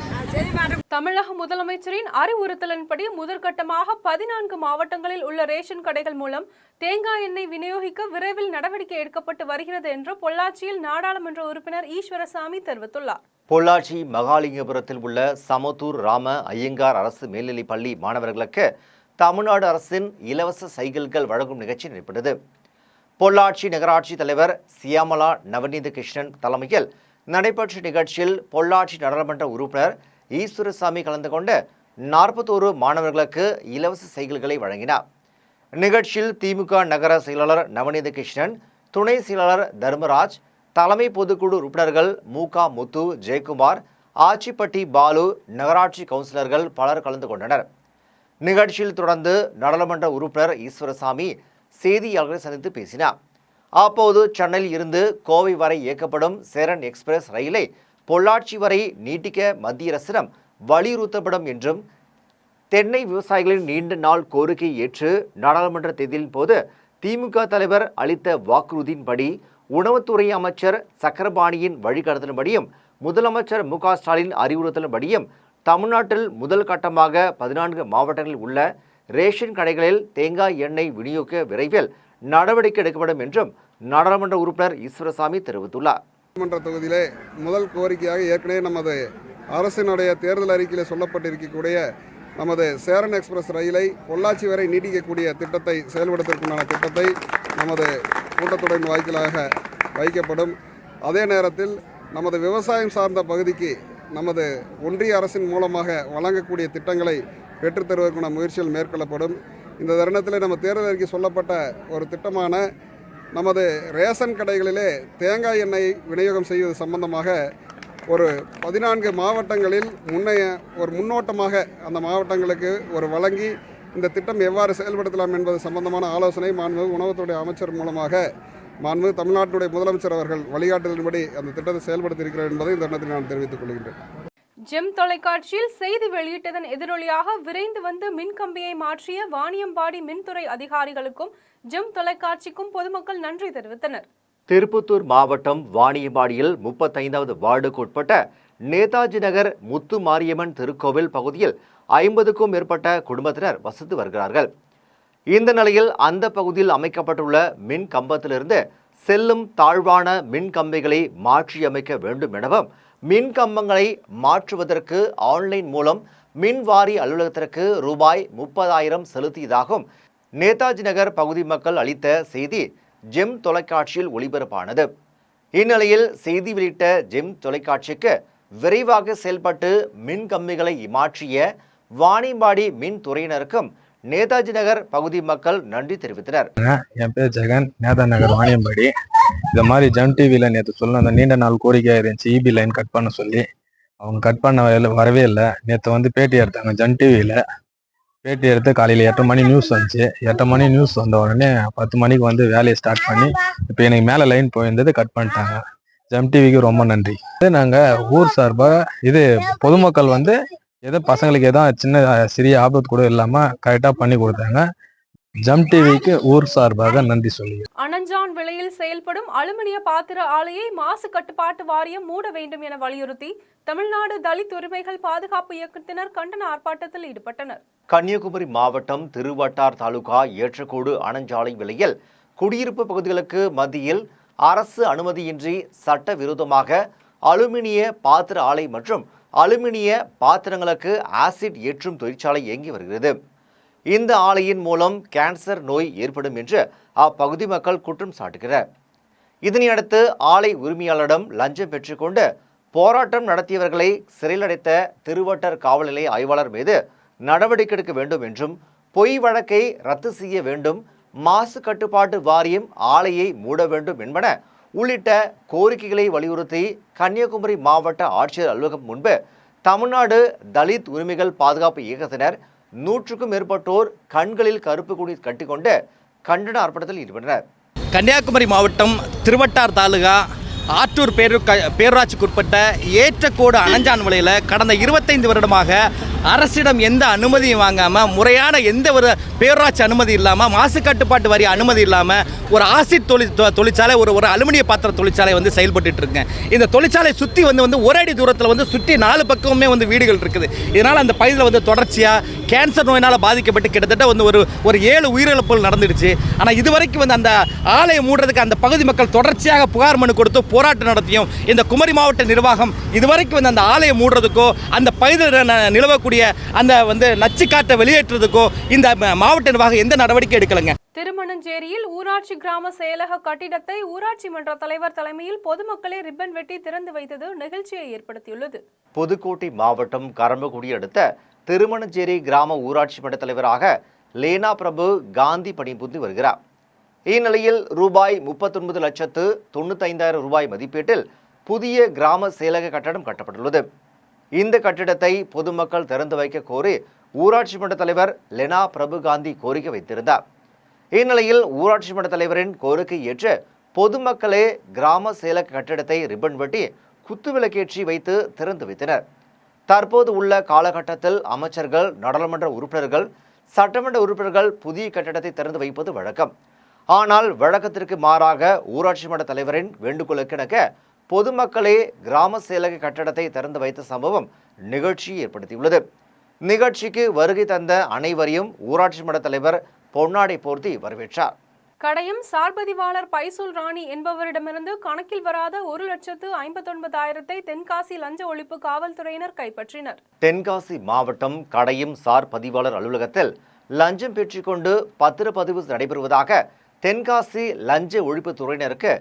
தமிழக முதலமைச்சரின் அறிவுறுத்தலின்படி முதற்கட்டமாக 14 மாவட்டங்களில் உள்ள ரேஷன் கடைகள் மூலம் தேங்காய் எண்ணெய் விநியோகிக்க விரைவில் நடவடிக்கை எடுக்கப்பட்டு வருகிறது என்று பொள்ளாச்சியில் நாடாளுமன்ற உறுப்பினர் ஈஸ்வரசாமி தெரிவித்துள்ளார். பொள்ளாச்சி மகாலிங்கபுரத்தில் உள்ள சமத்தூர் ராம ஐயங்கார் அரசு மேல்நிலைப் பள்ளி மாணவர்களுக்கு தமிழ்நாடு அரசின் இலவச சைக்கிள்கள் வழங்கும் நிகழ்ச்சி நடைபெற்றது. பொள்ளாச்சி நகராட்சி தலைவர் சியாமலா நவநீத கிருஷ்ணன் தலைமையில் நடைபெற்ற நிகழ்ச்சியில் பொள்ளாச்சி நாடாளுமன்ற உறுப்பினர் ஈஸ்வரசாமி கலந்து கொண்டு 41 மாணவர்களுக்கு இலவச சைக்கிள்களை வழங்கினார். நிகழ்ச்சியில் திமுக நகர செயலாளர் நவநீத கிருஷ்ணன், துணை செயலாளர் தர்மராஜ், தலைமை பொதுக்குழு உறுப்பினர்கள் மூகா முத்து, ஜெயக்குமார், ஆச்சிப்பட்டி பாலு, நகராட்சி கவுன்சிலர்கள் பலர் கலந்து கொண்டனர். நிகழ்ச்சியில் தொடர்ந்து நாடாளுமன்ற உறுப்பினர் ஈஸ்வரசாமி செய்தியாளர்களை சந்தித்து பேசினார். அப்போது சென்னையில் இருந்து கோவை வரை இயக்கப்படும் சேரன் எக்ஸ்பிரஸ் ரயிலை பொள்ளாச்சி வரை நீட்டிக்க மத்திய அரசிடம் வலியுறுத்தப்படும் என்றும், தென்னை விவசாயிகளின் நீண்ட நாள் கோரிக்கையை ஏற்று நாடாளுமன்ற தேர்தலின் போது திமுக தலைவர் அளித்த வாக்குறுதியின்படி உணவுத்துறை அமைச்சர் சக்கரபாணியின் வழிகாட்டுதலின்படியும் முதலமைச்சர் மு க ஸ்டாலின் அறிவுறுத்தலின்படியும் தமிழ்நாட்டில் முதல் கட்டமாக 14 மாவட்டங்களில் உள்ள ரேஷன் கடைகளில் தேங்காய் எண்ணெய் விநியோக விரைவில் நடவடிக்கை எடுக்கப்படும் என்றும் நாடாளுமன்ற உறுப்பினர் ஈஸ்வரசாமி தெரிவித்துள்ளார். நாடாளுமன்ற தொகுதியிலே முதல் கோரிக்கையாக ஏற்கனவே நமது அரசினுடைய தேர்தல் அறிக்கையில் சொல்லப்பட்டிருக்கக்கூடிய நமது சேரன் எக்ஸ்பிரஸ் ரயிலை பொள்ளாச்சி வரை நீட்டிக்கக்கூடிய திட்டத்தை செயல்படுத்துவதற்குண்டான திட்டத்தை நமது கூட்டத்தொடரின் வாய்க்கலாக வைக்கப்படும். அதே நேரத்தில் நமது விவசாயம் சார்ந்த பகுதிக்கு நமது ஒன்றிய அரசின் மூலமாக வழங்கக்கூடிய திட்டங்களை பெற்றுத்தருவதற்கான முயற்சிகள் மேற்கொள்ளப்படும். இந்த தருணத்தில் நம்ம தேர்தல் அறிக்கை சொல்லப்பட்ட ஒரு திட்டமான நமது ரேஷன் கடைகளிலே தேங்காய் எண்ணெய் விநியோகம் செய்வது சம்பந்தமாக ஒரு 14 மாவட்டங்களில் ஒரு முன்னோட்டமாக அந்த மாவட்டங்களுக்கு ஒரு வழங்கி இந்த திட்டம் எவ்வாறு செயல்படுத்தலாம் என்பது சம்பந்தமான ஆலோசனை மாண்புமிகு உணவுத்துறை அமைச்சர் மூலமாக மாண்புமிகு தமிழ்நாட்டினுடைய முதலமைச்சர் அவர்கள் வழிகாட்டுதலின்படி அந்த திட்டத்தை செயல்படுத்தியிருக்கிறார் என்பதை இந்த இடத்தில் நான் தெரிவித்துக் கொள்கின்றேன். ஜெம் தொலைக்காட்சியில் செய்தி வெளியிட்டதன் எதிரொலியாக விரைந்து வந்து மின்கம்பியை மாற்றிய வாணியம்பாடி மின்துறை அதிகாரிகளுக்கும் ஜெம் தொலைக்காட்சிக்கும் பொதுமக்கள் நன்றி தெரிவித்தனர். திருப்பத்தூர் மாவட்டம் வாணியம்பாடியில் 35வது வார்டுக்கு உட்பட்ட நேதாஜி நகர் முத்து மாரியம்மன் திருக்கோவில் பகுதியில் 50க்கும் மேற்பட்ட குடும்பத்தினர் வசித்து வருகிறார்கள். இந்த நிலையில் அந்த பகுதியில் அமைக்கப்பட்டுள்ள மின் கம்பத்திலிருந்து செல்லும் தாழ்வான மின் கம்பிகளை மாற்றியமைக்க வேண்டும் எனவும் மின் கம்பங்களை மாற்றுவதற்கு ஆன்லைன் மூலம் மின் வாரிய அலுவலகத்திற்கு ரூபாய் 30,000 செலுத்தியதாகவும் நேதாஜி நகர் பகுதி மக்கள் அளித்த செய்தி ஜெம் தொலைக்காட்சியில் ஒளிபரப்பானது. இந்நிலையில் செய்தி வெளியிட்ட ஜெம் தொலைக்காட்சிக்கு விரைவாக செயல்பட்டு மின் கம்பிகளை மாற்றிய வாணியம்பாடி மின் துறையினருக்கும் நேதாஜி நகர் பகுதி மக்கள் நன்றி தெரிவித்தனர். என் பேர் ஜெகன், நேதா நகர் வாணியம்பாடி. இந்த மாதிரி ஜெம் டிவியில் நேற்று சொல்ல அந்த நீண்ட நாள் கோரிக்கையாக இருந்துச்சு இபி லைன் கட் பண்ண சொல்லி. அவங்க கட் பண்ண வரவே இல்லை. நேற்று வந்து பேட்டி எடுத்தாங்க ஜெம் டிவியில். பேட்டி எடுத்து காலையில் 8 மணி நியூஸ் வந்துச்சு. 8 மணி நியூஸ் வந்த உடனே 10 மணிக்கு வந்து வேலையை ஸ்டார்ட் பண்ணி இப்போ எனக்கு மேலே லைன் போயிருந்தது கட் பண்ணிட்டாங்க. ஜெம் டிவிக்கு ரொம்ப நன்றி. நாங்கள் ஊர் சார்பாக பொதுமக்கள் வந்து பசங்களுக்கு எதாவது சின்ன சிறிய ஆபத்து கூட இல்லாமல் கரெக்டாக பண்ணி கொடுத்தாங்க. ஜெம் டிவிக்கு ஊர் சார்பாக நன்றி சொல்லி. அனஞ்சான் விலையில் செயல்படும் அலுமினிய பாத்திர ஆலையை மாசு கட்டுப்பாட்டு வாரியம் மூட வேண்டும் என வலியுறுத்தி தமிழ்நாடு தலித் உரிமைகள் பாதுகாப்பு இயக்கத்தினர் கண்டன ஆர்ப்பாட்டத்தில் ஈடுபட்டனர். கன்னியாகுமரி மாவட்டம் திருவட்டார் தாலுகா ஏற்றக்கோடு அனஞ்சாலை விலையில் குடியிருப்பு பகுதிகளுக்கு மத்தியில் அரசு அனுமதியின்றி சட்டவிரோதமாக அலுமினிய பாத்திர ஆலை மற்றும் அலுமினிய பாத்திரங்களுக்கு ஆசிட் ஏற்றும் தொழிற்சாலை இயங்கி வருகிறது. இந்த ஆலையின் மூலம் கேன்சர் நோய் ஏற்படும் என்று அப்பகுதி மக்கள் குற்றம் சாட்டுகிறார். இதனையடுத்து ஆலை உரிமையாளரிடம் லஞ்சம் பெற்றுக்கொண்டு போராட்டம் நடத்தியவர்களை சிறையில் அடைத்த திருவட்டார் காவல் நிலைய ஆய்வாளர் மீது நடவடிக்கை எடுக்க வேண்டும் என்றும் பொய் வழக்கை ரத்து செய்ய வேண்டும், மாசு கட்டுப்பாட்டு வாரியம் ஆலையை மூட வேண்டும் என்பன உள்ளிட்ட கோரிக்கைகளை வலியுறுத்தி கன்னியாகுமரி மாவட்ட ஆட்சியர் அலுவலகம் முன்பு தமிழ்நாடு தலித் உரிமைகள் பாதுகாப்பு இயக்கத்தினர் 100க்கும் மேற்பட்டோர் கண்களில் கருப்பு கொடி கட்டிக்கொண்டு கண்டன ஆர்ப்பாட்டத்தில் ஈடுபட்டனர். கன்னியாகுமரி மாவட்டம் திருவட்டார் தாலுகா ஆற்றூர் பேரூராட்சிக்குட்பட்ட ஏற்றக்கோடு அனஞ்சான் விலையில் கடந்த 25 வருடமாக அரசிடம் எந்த அனுமதியும் வாங்காமல் முறையான எந்த ஒரு பேரூராட்சி அனுமதி இல்லாமல் மாசு கட்டுப்பாட்டு வாரிய அனுமதி இல்லாமல் ஒரு ஆசிட் தொழிற்சாலை ஒரு அலுமினிய பாத்திர தொழிற்சாலை வந்து செயல்பட்டு இருக்கேன். இந்த தொழிற்சாலை சுற்றி வந்து ஒரு அடி தூரத்தில் வந்து சுற்றி 4 பக்கமுமே வந்து வீடுகள் இருக்குது. இதனால் அந்த பகுதியில் வந்து தொடர்ச்சியாக கேன்சர் நோயினால் பாதிக்கப்பட்டு கிட்டத்தட்ட வந்து ஒரு 7 உயிரிழப்புகள் நடந்துடுச்சு. ஆனால் இதுவரைக்கும் வந்து அந்த ஆலையை மூடுறதுக்கு அந்த பகுதி மக்கள் தொடர்ச்சியாக புகார் மனு கொடுத்து போராட்டம் நடத்தியும் இந்த குமரி மாவட்ட நிர்வாகம் இதுவரைக்கும் வந்து அந்த ஆலையை மூடுறதுக்கோ அந்த பகுதியில் நிலவக்கூடிய அந்த வந்து நச்சு காற்றை வெளியேற்றுறதுக்கோ இந்த மாவட்ட நிர்வாகம் எந்த நடவடிக்கை எடுக்கலைங்க. திருமணஞ்சேரியில் ஊராட்சி கிராம செயலக கட்டிடத்தை ஊராட்சி மன்ற தலைவர் தலைமையில் பொதுமக்களே ரிப்பன் வெட்டி திறந்து வைத்தது நிகழ்ச்சியை ஏற்படுத்தியுள்ளது. புதுக்கோட்டை மாவட்டம் கரம்பக்குடி அடுத்த திருமணஞ்சேரி கிராம ஊராட்சி மன்ற தலைவராக லேனா பிரபு காந்தி பணிபுரிந்து வருகிறார். இந்நிலையில் ரூபாய் 39,95,000 ரூபாய் மதிப்பீட்டில் புதிய கிராம செயலக கட்டடம் கட்டப்பட்டுள்ளது. இந்த கட்டிடத்தை பொதுமக்கள் திறந்து வைக்க கோரி ஊராட்சி மன்ற தலைவர் லெனா பிரபு காந்தி கோரிக்கை வைத்திருந்தார். இந்நிலையில் ஊராட்சி மன்ற தலைவரின் கோரிக்கை ஏற்று பொதுமக்களே கிராம செயலக கட்டிடத்தை ரிப்பன் வெட்டி குத்துவிளக்கேற்றி வைத்து திறந்து வைத்தனர். தற்போது உள்ள காலகட்டத்தில் அமைச்சர்கள், நாடாளுமன்ற உறுப்பினர்கள், சட்டமன்ற உறுப்பினர்கள் புதிய கட்டிடத்தை திறந்து வைப்பது வழக்கம். ஆனால் வழக்கத்திற்கு மாறாக ஊராட்சி மன்ற தலைவரின் வேண்டுகோளுக்கிணங்க பொதுமக்களே கிராம செயலக கட்டடத்தை திறந்து வைத்த சம்பவம் நிகழ்ச்சியை ஏற்படுத்தியுள்ளது. நிகழ்ச்சிக்கு வருகை தந்த அனைவரையும் ஊராட்சி மன்ற தலைவர் பொன்னாடை போர்த்தி வரவேற்றார். கடையம் சார்பதிவாளர் பைசூல் ராணி என்பவரிடமிருந்து கணக்கில் வராத 1,59,000 தென்காசி லஞ்ச ஒழிப்பு காவல்துறையினர் கைப்பற்றினர். தென்காசி மாவட்டம் கடையம் சார் பதிவாளர் அலுவலகத்தில் லஞ்சம் பெற்றுக்கொண்டு பத்திரப்பதிவு நடைபெறுவதாக தென்காசி லஞ்ச ஒழிப்பு துறையினருக்கு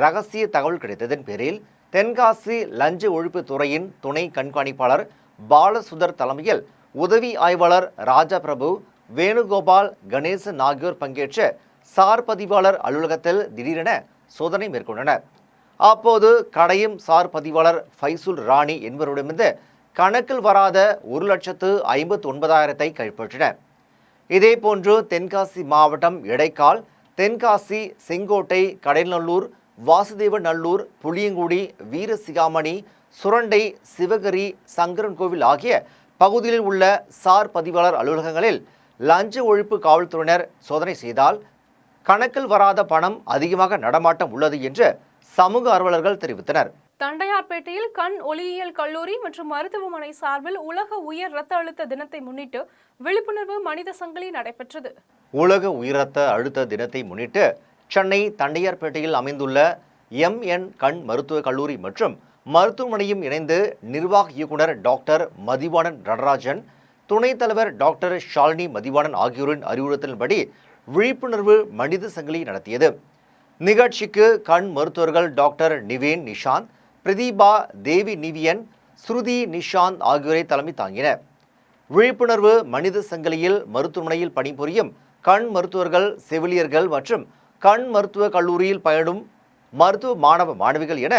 ரகசிய தகவல் கிடைத்ததன் பேரில் தென்காசி லஞ்ச ஒழிப்பு துறையின் துணை கண்காணிப்பாளர் பாலசுதர் தலைமையில் உதவி ஆய்வாளர் ராஜா பிரபு, வேணுகோபால், கணேசன் ஆகியோர் பங்கேற்ற சார் பதிவாளர் அலுவலகத்தில் திடீரென சோதனை மேற்கொண்டனர். அப்போது கடையும் சார் பதிவாளர் ஃபைசுல் ராணி என்பவரிடமிருந்து கணக்கில் வராத 1,59,000 கைப்பற்றினர். இதேபோன்று தென்காசி மாவட்டம் எடைக்கால், தென்காசி, செங்கோட்டை, கடைநல்லூர், வாசுதேவநல்லூர், புளியங்குடி, வீரசிகாமணி, சுரண்டை, சிவகிரி, சங்கரன்கோவில் ஆகிய பகுதிகளில் உள்ள சார் பதிவாளர் அலுவலகங்களில் லஞ்ச ஒழிப்பு காவல்துறையினர் சோதனை செய்தால் கணக்கில் வராத பணம் அதிகமாக நடமாட்டம் உள்ளது என்று சமூக ஆர்வலர்கள் தெரிவித்தனர். தண்டையார்பேட்டையில் கண் ஒளியியல் கல்லூரி மற்றும் மருத்துவமனை சார்பில் உலக உயர் இரத்த அழுத்த தினத்தை முன்னிட்டு விழிப்புணர்வு மனித சங்கிலி நடைபெற்றது. உலக உயர் இரத்த அழுத்த தினத்தை முன்னிட்டு சென்னை தண்டையார்பேட்டையில் அமைந்துள்ள MN கண் மருத்துவக் கல்லூரி மற்றும் மருத்துவமனையும் இணைந்து நிர்வாக இயக்குனர் டாக்டர் மதிவாணன் நடராஜன், துணைத் தலைவர் டாக்டர் ஷாலினி மதிவாணன் ஆகியோரின் அறிவுறுத்தலின்படி விழிப்புணர்வு மனித சங்கிலி நடத்தியது. நிகழ்ச்சிக்கு கண் மருத்துவர்கள் டாக்டர் நிவேன் நிஷாந்த், பிரதீபா, தேவி நிவியன், ஸ்ருதி நிஷாந்த் ஆகியோரை தலைமை தாங்கினர். விழிப்புணர்வு மனித சங்கிலியில் மருத்துவமனையில் பணிபுரியும் கண் மருத்துவர்கள், செவிலியர்கள் மற்றும் கண் மருத்துவக் கல்லூரியில் பயிலும் மருத்துவ மாணவ மாணவிகள் என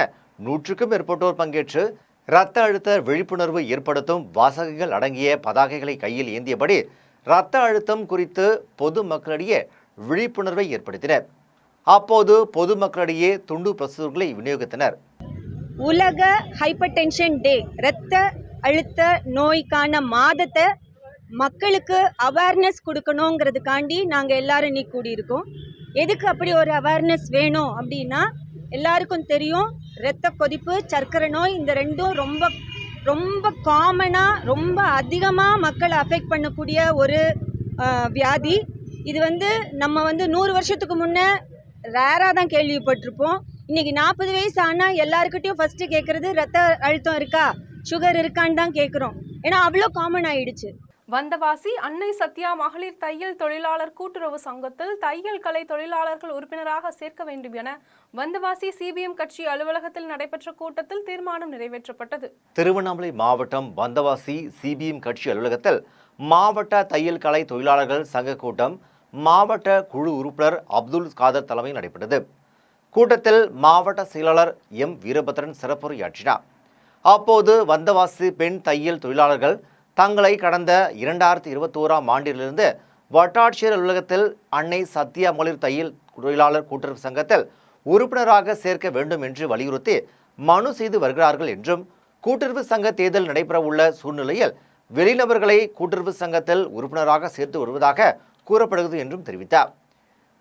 100க்கும் மேற்பட்டோர் பங்கேற்று இரத்த அழுத்த விழிப்புணர்வு ஏற்படுத்தும் வாசகங்கள் அடங்கிய பதாகைகளை கையில் ஏந்தியபடி இரத்த அழுத்தம் குறித்து பொதுமக்களிடையே விழிப்புணர்வை ஏற்படுத்தினர். அப்போது பொதுமக்களிடையே துண்டு பிரசுரங்களை விநியோகித்தனர். உலக ஹைப்பர் டென்ஷன் டே, இரத்த அழுத்த நோய்க்கான மாதத்தை மக்களுக்கு அவேர்னஸ் கொடுக்கணுங்கிறதுக்காண்டி நாங்கள் எல்லாரும் இன்னைக்கு கூடியிருக்கோம். எதுக்கு அப்படி ஒரு அவேர்னஸ் வேணும் அப்படின்னா, எல்லாருக்கும் தெரியும் இரத்த கொதிப்பு, சர்க்கரை நோய், இந்த ரெண்டும் ரொம்ப ரொம்ப காமனாக, ரொம்ப அதிகமாக மக்களை அஃபெக்ட் பண்ணக்கூடிய ஒரு வியாதி. இது நம்ம 100 வருஷத்துக்கு முன்னே ரேராக தான் கேள்விப்பட்டிருப்போம். இன்றைக்கி 40 வயசு ஆனால் எல்லாருக்கிட்டையும் ஃபஸ்ட்டு கேட்குறது ரத்த அழுத்தம் இருக்கா, சுகர் இருக்கான்னு தான் கேட்குறோம். ஏன்னா அவ்வளோ காமன் ஆயிடுச்சு. வந்தவாசி அன்னை சத்யா மகளிர் தையல் தொழிலாளர் கூட்டுறவு சங்கத்தில் தையல் கலை தொழிலாளர்கள் உறுப்பினராக சேர்க்க வேண்டும் என வந்தவாசி CBM கட்சி அலுவலகத்தில் நடைபெற்ற கூட்டத்தில் தீர்மானம் நிறைவேற்றப்பட்டது. திருவண்ணாமலை மாவட்டம் வந்தவாசி CBM கட்சி அலுவலகத்தில் மாவட்ட தையல் கலை தொழிலாளர்கள் சங்க கூட்டம் மாவட்ட குழு உறுப்பினர் அப்துல் காதர் தலைமையில் நடைபெற்றது. கூட்டத்தில் மாவட்ட செயலாளர் M வீரபத்ரன் சிறப்புரையாற்றினார். அப்போது வந்தவாசி பெண் தையல் தொழிலாளர்கள் தங்களை கடந்த 2021ஆம் ஆண்டிலிருந்து வட்டாட்சியர் அலுவலகத்தில் அன்னை சத்யா மகளிர் தையல் தொழிலாளர் கூட்டுறவு சங்கத்தில் உறுப்பினராக சேர்க்க வேண்டும் என்று வலியுறுத்தி மனு செய்து வருகிறார்கள் என்றும், கூட்டுறவு சங்க தேர்தல் நடைபெறவுள்ள சூழ்நிலையில் வெளிநபர்களை கூட்டுறவு சங்கத்தில் உறுப்பினராக சேர்த்து வருவதாக கூறப்படுகிறது என்றும் தெரிவித்தார்.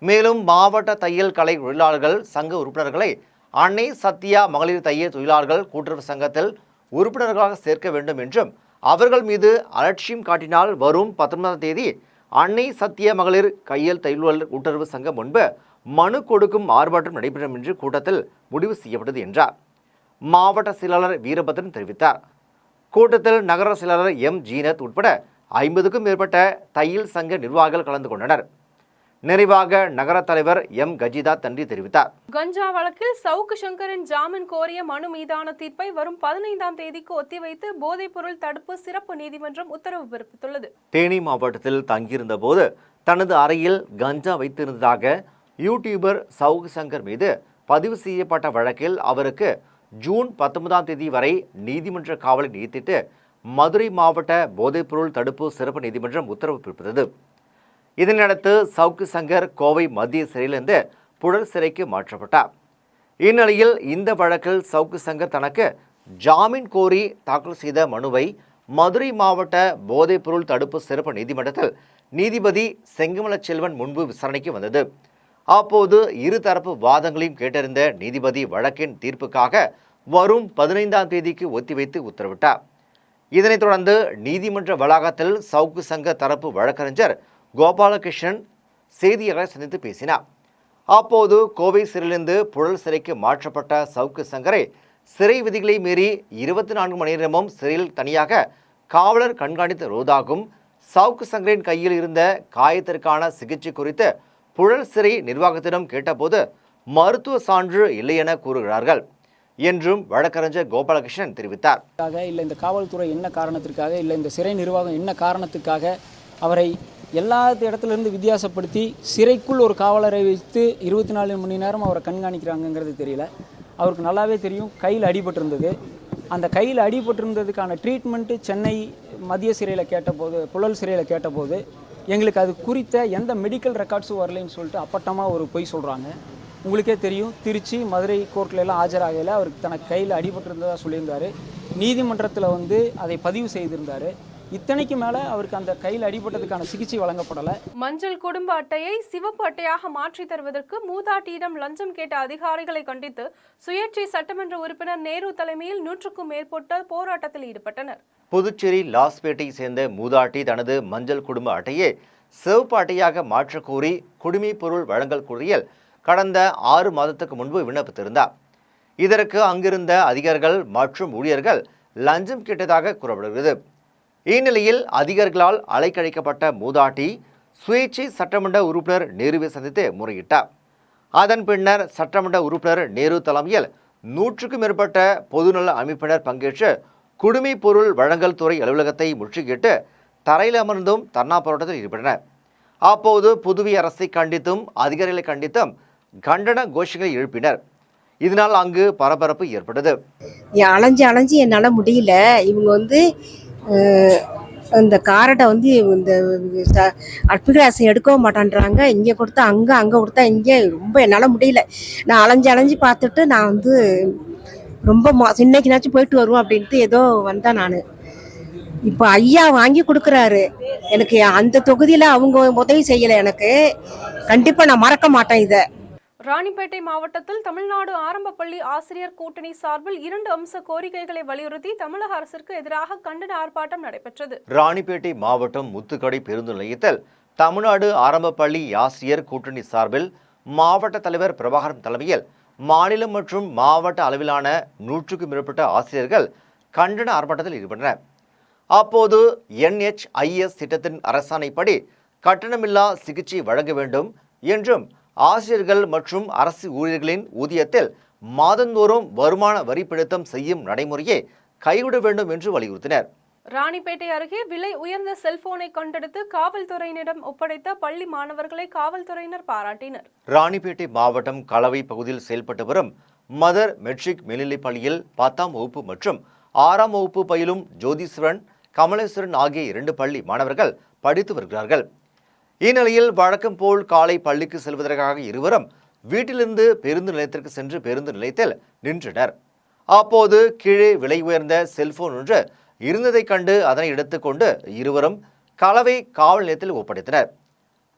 மேலும் மாவட்ட தையல் கலை தொழிலாளர்கள் சங்க உறுப்பினர்களை அன்னை சத்யா மகளிர் தையல் தொழிலாளர்கள் கூட்டுறவு சங்கத்தில் உறுப்பினர்களாக சேர்க்க வேண்டும் என்றும், அவர்கள் மீது அலட்சியம் காட்டினால் வரும் 19ஆம் தேதி அன்னை சத்ய மகளிர் கையல் தையல் கூட்டுறவு சங்கம் முன்பு மனு கொடுக்கும் ஆர்ப்பாட்டம் நடைபெறும் என்று கூட்டத்தில் முடிவு செய்யப்பட்டது என்றார். மாவட்ட செயலாளர் வீரபத்ரன் தெரிவித்தார். கூட்டத்தில் நகர செயலாளர் M ஜீனத் உட்பட 50க்கும் மேற்பட்ட தையல் சங்க நிர்வாகிகள் கலந்து கொண்டனர். நிறைவாக நகர தலைவர் M கஜிதா நன்றி தெரிவித்தார். கஞ்சா வழக்கில் சவுக்கு சங்கரின் ஜாமீன் கோரிய மனு மீதான தீர்ப்பை வரும் 15ஆம் தேதிக்கு ஒத்திவைத்து போதைப்பொருள் தடுப்பு சிறப்பு நீதிமன்றம் உத்தரவு பிறப்பித்துள்ளது. தேனி மாவட்டத்தில் தங்கியிருந்த போது தனது அறையில் கஞ்சா வைத்திருந்ததாக யூடியூபர் சவுக்கு சங்கர் மீது பதிவு செய்யப்பட்ட வழக்கில் அவருக்கு ஜூன் 19ஆம் தேதி வரை நீதிமன்ற காவலை நீட்டித்து மதுரை மாவட்ட போதைப்பொருள் தடுப்பு சிறப்பு நீதிமன்றம் உத்தரவு பிறப்பித்தது. இதனையடுத்து சவுக்கு சங்கர் கோவை மத்திய சிறையிலிருந்து புழல் சிறைக்கு மாற்றப்பட்டார். இந்நிலையில் இந்த வழக்கில் சவுக்கு சங்கர் தனக்கு ஜாமீன் கோரி தாக்கல் செய்த மனுவை மதுரை மாவட்ட போதைப்பொருள் தடுப்பு சிறப்பு நீதிமன்றத்தில் நீதிபதி செங்கமல செல்வன் முன்பு விசாரணைக்கு வந்தது. அப்போது இருதரப்பு வாதங்களையும் கேட்டறிந்த நீதிபதி வழக்கின் தீர்ப்புக்காக வரும் 15ஆம் தேதிக்கு ஒத்திவைத்து உத்தரவிட்டார். இதனைத் தொடர்ந்து நீதிமன்ற வளாகத்தில் சவுக்கு சங்க தரப்பு வழக்கறிஞர் கோபாலகிருஷ்ணன் செய்தியாளரை சந்தித்து பேசினார். அப்போது கோவை சிறையிலிருந்து புழல் சிறைக்கு மாற்றப்பட்ட சவுக்கு சங்கரை சிறை விதிகளை மீறி 24 மணி நேரமும் சிறையில் தனியாக காவலர் கண்காணித்து வருவதாகவும், சவுக்கு சங்கரின் கையில் இருந்த காயத்திற்கான சிகிச்சை குறித்து புழல் சிறை நிர்வாகத்திடம் கேட்டபோது மருத்துவ சான்று இல்லை என கூறுகிறார்கள் என்றும் வழக்கறிஞர் கோபாலகிருஷ்ணன் தெரிவித்தார். இல்லை இந்த காவல்துறை என்ன காரணத்திற்காக, இல்லை இந்த சிறை நிர்வாகம் என்ன காரணத்துக்காக அவரை எல்லா இடத்துலேருந்து வித்தியாசப்படுத்தி சிறைக்குள் ஒரு காவலரை வைத்து 24 மணி நேரம் அவரை கண்காணிக்கிறாங்கங்கிறது தெரியல. அவருக்கு நல்லாவே தெரியும் கையில் அடிபட்டிருந்தது. அந்த கையில் அடிபட்டிருந்ததுக்கான ட்ரீட்மெண்ட்டு சென்னை மத்திய சிறையில் கேட்டபோது, புழல் சிறையில் கேட்டபோது எங்களுக்கு அது குறித்த எந்த மெடிக்கல் ரெக்கார்ட்ஸும் வரலைன்னு சொல்லிட்டு அப்பட்டமாக ஒரு பொய் சொல்கிறாங்க. உங்களுக்கே தெரியும், திருச்சி மதுரை கோர்ட்டில் எல்லாம் ஆஜராகையில் அவருக்கு தனக்கு கையில் அடிபட்டிருந்ததாக சொல்லியிருந்தார். நீதிமன்றத்தில் வந்து அதை பதிவு செய்திருந்தார். இத்தனைக்கு மேலே அவருக்கு அந்த கையில் அடிபட்டதுக்கான சிகிச்சை வழங்கப்படலை. மஞ்சள் குடும்ப அட்டையை சிவப்பு அட்டையாக மாற்றி தருவதற்கு மூதாட்டியிடம் லஞ்சம் கேட்ட அதிகாரிகளை கண்டித்து சுயேட்சை சட்டமன்ற உறுப்பினர் நேரு தலைமையில் 100க்கும் மேற்பட்ட போராட்டத்தில் ஈடுபட்டனர். புதுச்சேரி லாஸ்பேட்டை சேர்ந்த மூதாட்டி தனது மஞ்சள் குடும்ப அட்டையை சிவப்பு அட்டையாக மாற்றக் கோரி குடிமைப் பொருள் வழங்கல் குழுவில் கடந்த 6 மாதத்துக்கு முன்பு விண்ணப்பித்திருந்தார். இதற்கு அங்கிருந்த அதிகாரிகள் மற்றும் ஊழியர்கள் லஞ்சம் கேட்டதாக கூறப்படுகிறது. இந்நிலையில் அதிகாரிகளால் அலைக்கழிக்கப்பட்ட மூதாட்டி சுயேட்சை சட்டமன்ற உறுப்பினர் நேருவை சந்தித்து முறையிட்டார். அதன் பின்னர் சட்டமன்ற உறுப்பினர் நேரு தலைமையில் 100க்கும் மேற்பட்ட பொதுநல அமைப்பினர் பங்கேற்று குடிமைப் பொருள் வழங்கல் துறை அலுவலகத்தை முற்றுகையிட்டு தரையில் அமர்ந்தும் தர்ணா போராட்டத்தில் ஈடுபட்டனர். அப்போது புதுவை அரசை கண்டித்தும் அதிகாரிகளை கண்டித்தும் கண்டன கோஷங்களை எழுப்பினர். இதனால் அங்கு பரபரப்பு ஏற்பட்டது. அலைஞ்சு என்னால் முடியல. இவங்க வந்து இந்த கார்டை வந்து இந்த அட்மிகிராசம் எடுக்கவும் மாட்டேன்றாங்க. இங்கே கொடுத்தா அங்கே, அங்கே கொடுத்தா இங்கே. ரொம்ப என்னால் முடியல. நான் அலைஞ்சு பார்த்துட்டு நான் வந்து ரொம்ப இன்னைக்குனாச்சும் போயிட்டு வருவோம் அப்படின்ட்டு ஏதோ வந்தேன் நான். இப்போ ஐயா வாங்கி கொடுக்குறாரு எனக்கு. அந்த தொகுதியில் அவங்க உதவி செய்யலை எனக்கு. கண்டிப்பாக நான் மறக்க மாட்டேன் இதை. ராணிப்பேட்டை மாவட்டத்தில் தமிழ்நாடு ஆரம்ப பள்ளி ஆசிரியர் கூட்டணி சார்பில் 2 அம்ச கோரிக்கைகளை வலியுறுத்தி தமிழக அரசிற்கு எதிராக கண்டன ஆர்ப்பாட்டம் நடைபெற்றது. ராணிப்பேட்டை மாவட்டம் முத்துக்கடை பேருந்து நிலையத்தில் தமிழ்நாடு ஆரம்ப பள்ளி ஆசிரியர் கூட்டணி சார்பில் மாவட்ட தலைவர் பிரபாகரன் தலைமையில் மாநிலம் மற்றும் மாவட்ட அளவிலான 100க்கும் மேற்பட்ட ஆசிரியர்கள் கண்டன ஆர்ப்பாட்டத்தில் ஈடுபட்டனர். அப்போது NHIS திட்டத்தின் அரசாணைப்படி கட்டணமில்லா சிகிச்சை வழங்க வேண்டும் என்றும் ஆசிரியர்கள் மற்றும் அரசு ஊழியர்களின் ஊதியத்தில் மாதந்தோறும் வருமான வரி பிடித்தம் செய்யும் நடைமுறையை கைவிட வேண்டும் என்று வலியுறுத்தினர். ராணிப்பேட்டை அருகே விலை உயர்ந்த செல்போனை கண்டெடுத்து காவல்துறையினரிடம் ஒப்படைத்த பள்ளி மாணவர்களை காவல்துறையினர் பாராட்டினர். ராணிப்பேட்டை மாவட்டம் கலவை பகுதியில் செயல்பட்டு வரும் மதர் மெட்ரிக் மேல்நிலைப் பள்ளியில் 10ஆம் வகுப்பு மற்றும் 6ஆம் வகுப்பு பயிலும் ஜோதீஸ்வரன், கமலேஸ்வரன் ஆகிய 2 பள்ளி மாணவர்கள் படித்து வருகிறார்கள். இந்நிலையில் வழக்கம் போல் காலை பள்ளிக்கு செல்வதற்காக இருவரும் வீட்டிலிருந்து பேருந்து நிலையத்திற்கு சென்று பேருந்து நிலையத்தில் நின்றனர். அப்போது கீழே விலை உயர்ந்த செல்போன் ஒன்று இருந்ததை கண்டு அதனை எடுத்துக்கொண்டு இருவரும் கலவை காவல் நிலையத்தில் ஒப்படைத்தனர்.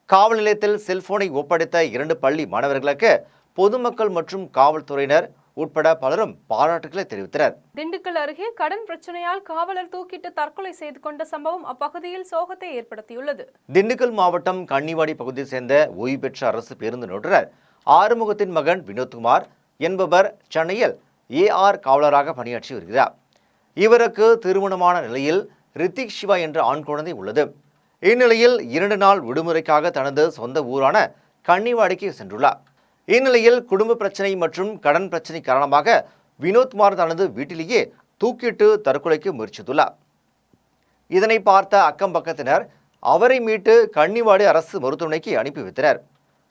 காவல் நிலையத்தில் செல்போனை ஒப்படைத்த 2 பள்ளி மாணவர்களுக்கு பொதுமக்கள் மற்றும் காவல்துறையினர் உட்பட பலரும் பாராட்டுகளை தெரிவித்தனர். திண்டுக்கல் அருகே கடன் பிரச்சனையால் காவலர் தூக்கிட்டு தற்கொலை செய்து கொண்ட சம்பவம் அப்பகுதியில் சோகத்தை ஏற்படுத்தியுள்ளது. திண்டுக்கல் மாவட்டம் கன்னிவாடி பகுதியை சேர்ந்த ஓய்வு பெற்ற அரசு பேருந்து ஓட்டுநர் ஆறுமுகத்தின் மகன் வினோத்குமார் என்பவர் சென்னையில் AR காவலராக பணியாற்றி வருகிறார். இவருக்கு திருமணமான நிலையில் ரித்திக் சிவா என்ற ஆண் குழந்தை உள்ளது. இந்நிலையில் 2 நாள் விடுமுறைக்காக தனது சொந்த ஊரான கன்னிவாடிக்கு சென்றுள்ளார். இந்நிலையில் குடும்ப பிரச்சனை மற்றும் கடன் பிரச்சனை காரணமாக வினோத்குமார் தனது வீட்டிலேயே தூக்கிட்டு தற்கொலைக்கு முயற்சித்துள்ளார். இதனை பார்த்த அக்கம் பக்கத்தினர் அவரை மீட்டு கன்னிவாடி அரசு மருத்துவமனைக்கு அனுப்பி வைத்தனர்.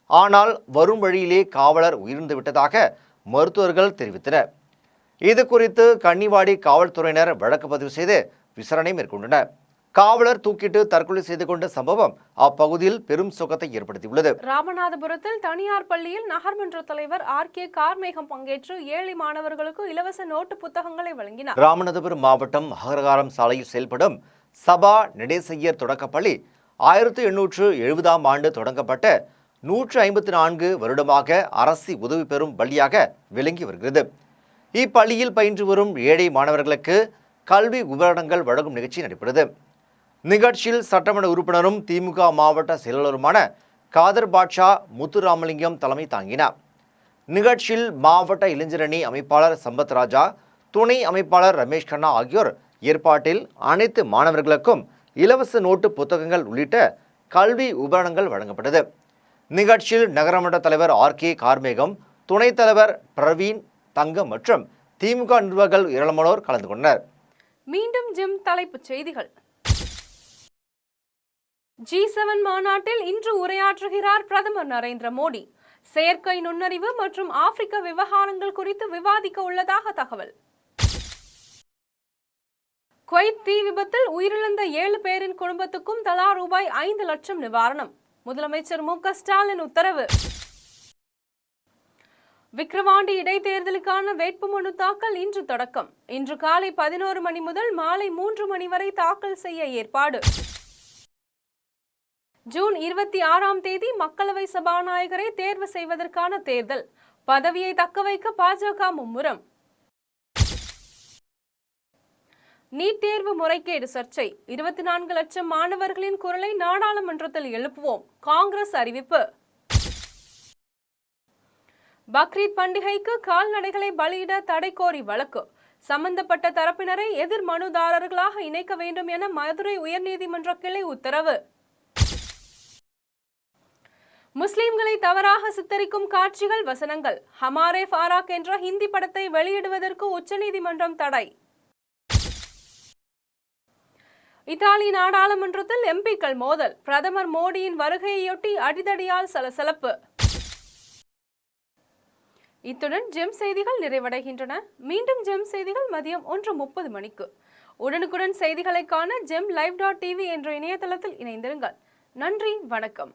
ஆனால் வரும் வழியிலே காவலர் உயிரிழந்து விட்டதாக மருத்துவர்கள் தெரிவித்தனர். இது குறித்து கன்னிவாடி காவல்துறையினர் வழக்கு பதிவு செய்து விசாரணை மேற்கொண்டனர். காவலர் தூக்கிட்டு தற்கொலை செய்து கொண்ட சம்பவம் அப்பகுதியில் பெரும் சோகத்தை ஏற்படுத்தியுள்ளது. ராமநாதபுரத்தில் தனியார் பள்ளியில் நகர்மன்ற தலைவர் RK கார்மேகம் பங்கேற்று ஏழை மாணவர்களுக்கு இலவச நோட்டு புத்தகங்களை வழங்கினார். ராமநாதபுரம் மாவட்டம் அகரகாரம் சாலையில் செயல்படும் சபா நடேசையர் தொடக்கப்பள்ளி 1870ஆம் ஆண்டு தொடங்கப்பட்ட 154 வருடமாக அரசு உதவி பெறும் பள்ளியாக விளங்கி வருகிறது. இப்பள்ளியில் பயின்று வரும் ஏழை மாணவர்களுக்கு கல்வி உபகரணங்கள் வழங்கும் நிகழ்ச்சி நடைபெறுகிறது. நிகழ்ச்சியில் சட்டமன்ற உறுப்பினரும் திமுக மாவட்ட செயலாளருமான காதர் பாட்ஷா முத்துராமலிங்கம் தலைமை தாங்கினார். நிகழ்ச்சியில் மாவட்ட இளைஞரணி அமைப்பாளர் சம்பத் ராஜா, துணை அமைப்பாளர் ரமேஷ் கண்ணா ஆகியோர் ஏற்பாட்டில் அனைத்து மாணவர்களுக்கும் இலவச நோட்டு புத்தகங்கள் உள்ளிட்ட கல்வி உபகரணங்கள் வழங்கப்பட்டது. நிகழ்ச்சியில் நகரமன்ற தலைவர் RK கார்மேகம், துணைத் தலைவர் பிரவீன், தங்கம் மற்றும் திமுக நிர்வாகிகள் ஏராளமானோர் கலந்து கொண்டனர். மீண்டும் ஜிம் தலைப்புச் செய்திகள். G7 மாநாட்டில் இன்று உரையாற்றுகிறார் பிரதமர் நரேந்திர மோடி. செயற்கை நுண்ணறிவு மற்றும் ஆப்பிரிக்க விவகாரங்கள் குறித்து விவாதிக்க உள்ளதாக தகவல். குவைத் தீ விபத்தில் உயிரிழந்த 7 பேரின் குடும்பத்துக்கும் தலா ரூபாய் 5 லட்சம் நிவாரணம். முதலமைச்சர் மு க ஸ்டாலின் உத்தரவு. விக்கிரவாண்டி இடைத்தேர்தலுக்கான வேட்புமனு தாக்கல் இன்று தொடக்கம். இன்று காலை 11 மணி முதல் மாலை 3 மணி வரை தாக்கல் செய்ய ஏற்பாடு. ஜூன் 26ஆம் தேதி மக்களவை சபாநாயகரை தேர்வு செய்வதற்கான தேர்தல். பதவியை தக்கவைக்க பாஜக மும்முரம். நீட் தேர்வு முறைகேடு சர்ச்சை. 24 லட்சம் மாணவர்களின் குரலை நாடாளுமன்றத்தில் எழுப்புவோம். காங்கிரஸ் அறிவிப்பு. பக்ரீத் பண்டிகைக்கு கால்நடைகளை பலியிட தடை கோரி வழக்கு. சம்பந்தப்பட்ட தரப்பினரை எதிர் மனுதாரர்களாக இணைக்க வேண்டும் என மதுரை உயர்நீதிமன்ற கிளை உத்தரவு. முஸ்லிம்களை தவறாக சித்தரிக்கும் காட்சிகள், வசனங்கள். ஹமாரே ஃபாராக் என்ற ஹிந்தி படத்தை வெளியிடுவதற்கு உச்சநீதிமன்றம் தடை. இத்தாலி நாடாளுமன்றத்தில் எம்பிக்கள் மோதல். பிரதமர் மோடியின் வருகையொட்டி அடிதடியால் சலசலப்பு. இத்துடன் ஜெம் செய்திகள் நிறைவடைகின்றன. மீண்டும் ஜெம் செய்திகள் மதியம் 1:30 மணிக்கு. உடனுக்குடன் செய்திகளை காண GemLive.tv என்ற இணையதளத்தில் இணைந்திருங்கள். நன்றி, வணக்கம்.